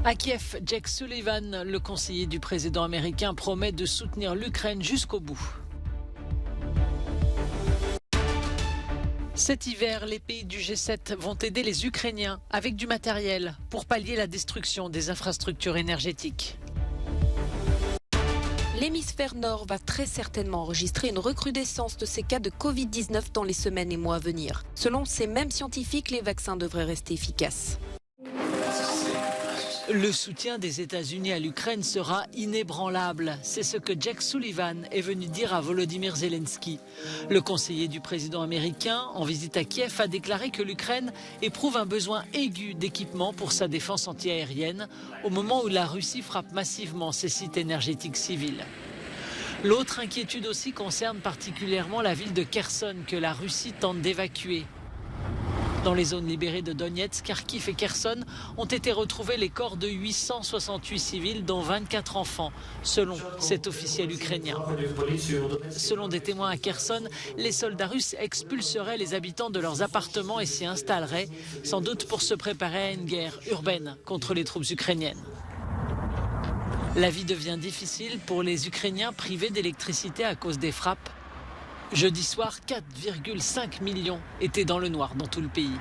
À Kiev, Jake Sullivan, le conseiller du président américain, promet de soutenir l'Ukraine jusqu'au bout. Cet hiver, les pays du G7 vont aider les Ukrainiens avec du matériel pour pallier la destruction des infrastructures énergétiques. L'hémisphère nord va très certainement enregistrer une recrudescence de ces cas de Covid-19 dans les semaines et mois à venir. Selon ces mêmes scientifiques, les vaccins devraient rester efficaces. Le soutien des États-Unis à l'Ukraine sera inébranlable. C'est ce que Jake Sullivan est venu dire à Volodymyr Zelensky. Le conseiller du président américain, en visite à Kiev, a déclaré que l'Ukraine éprouve un besoin aigu d'équipement pour sa défense antiaérienne au moment où la Russie frappe massivement ses sites énergétiques civils. L'autre inquiétude aussi concerne particulièrement la ville de Kherson que la Russie tente d'évacuer. Dans les zones libérées de Donetsk, Kharkiv et Kherson ont été retrouvés les corps de 868 civils, dont 24 enfants, selon cet officiel ukrainien. Selon des témoins à Kherson, les soldats russes expulseraient les habitants de leurs appartements et s'y installeraient, sans doute pour se préparer à une guerre urbaine contre les troupes ukrainiennes. La vie devient difficile pour les Ukrainiens privés d'électricité à cause des frappes. Jeudi soir, 4,5 millions étaient dans le noir dans tout le pays.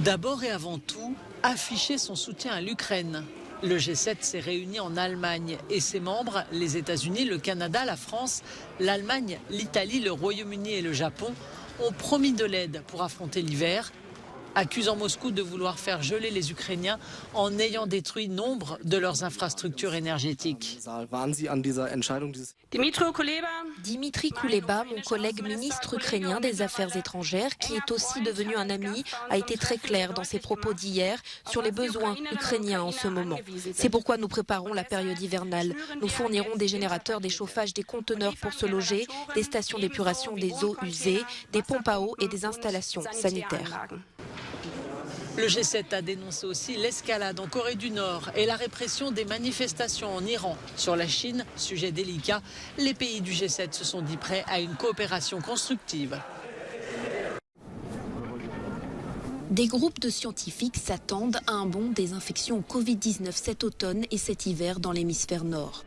D'abord et avant tout, afficher son soutien à l'Ukraine. Le G7 s'est réuni en Allemagne et ses membres, les États-Unis, le Canada, la France, l'Allemagne, l'Italie, le Royaume-Uni et le Japon, ont promis de l'aide pour affronter l'hiver, accusant Moscou de vouloir faire geler les Ukrainiens en ayant détruit nombre de leurs infrastructures énergétiques. Dimitri Kuleba, mon collègue ministre ukrainien des Affaires étrangères, qui est aussi devenu un ami, a été très clair dans ses propos d'hier sur les besoins ukrainiens en ce moment. C'est pourquoi nous préparons la période hivernale. Nous fournirons des générateurs, des chauffages, des conteneurs pour se loger, des stations d'épuration des eaux usées, des pompes à eau et des installations sanitaires. Le G7 a dénoncé aussi l'escalade en Corée du Nord et la répression des manifestations en Iran. Sur la Chine, sujet délicat, les pays du G7 se sont dit prêts à une coopération constructive. Des groupes de scientifiques s'attendent à un bond des infections au Covid-19 cet automne et cet hiver dans l'hémisphère nord.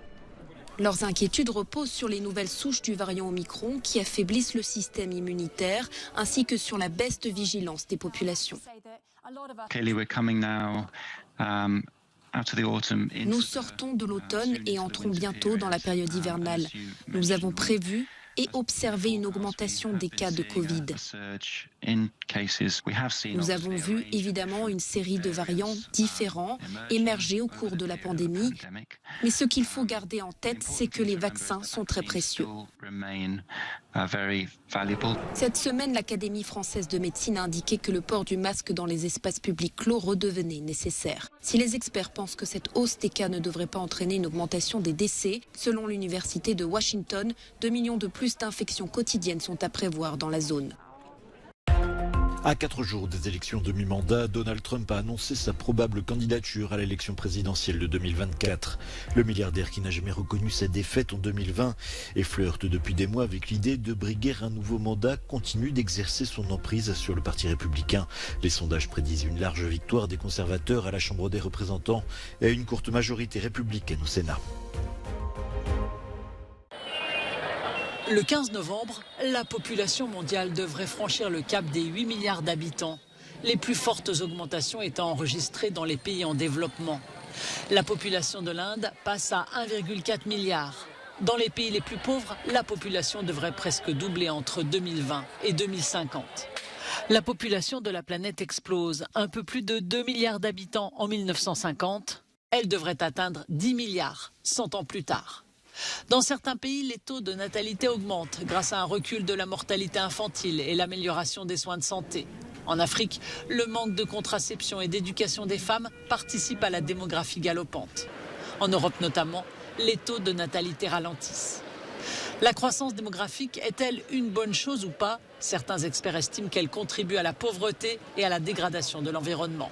Leurs inquiétudes reposent sur les nouvelles souches du variant Omicron qui affaiblissent le système immunitaire ainsi que sur la baisse de vigilance des populations. Nous sortons de l'automne et entrons bientôt dans la période hivernale. Nous avons prévu et observé une augmentation des cas de Covid. Nous avons vu évidemment une série de variants différents émerger au cours de la pandémie, mais ce qu'il faut garder en tête, c'est que les vaccins sont très précieux. Cette semaine, l'Académie française de médecine a indiqué que le port du masque dans les espaces publics clos redevenait nécessaire. Si les experts pensent que cette hausse des cas ne devrait pas entraîner une augmentation des décès, selon l'Université de Washington, 2 millions de plus d'infections quotidiennes sont à prévoir dans la zone. À 4 jours des élections de mi-mandat, Donald Trump a annoncé sa probable candidature à l'élection présidentielle de 2024. Le milliardaire qui n'a jamais reconnu sa défaite en 2020 et flirte depuis des mois avec l'idée de briguer un nouveau mandat continue d'exercer son emprise sur le parti républicain. Les sondages prédisent une large victoire des conservateurs à la Chambre des représentants et une courte majorité républicaine au Sénat. Le 15 novembre, la population mondiale devrait franchir le cap des 8 milliards d'habitants, les plus fortes augmentations étant enregistrées dans les pays en développement. La population de l'Inde passe à 1,4 milliard. Dans les pays les plus pauvres, la population devrait presque doubler entre 2020 et 2050. La population de la planète explose, un peu plus de 2 milliards d'habitants en 1950. Elle devrait atteindre 10 milliards 100 ans plus tard. Dans certains pays, les taux de natalité augmentent grâce à un recul de la mortalité infantile et l'amélioration des soins de santé. En Afrique, le manque de contraception et d'éducation des femmes participe à la démographie galopante. En Europe notamment, les taux de natalité ralentissent. La croissance démographique est-elle une bonne chose ou pas? Certains experts estiment qu'elle contribue à la pauvreté et à la dégradation de l'environnement.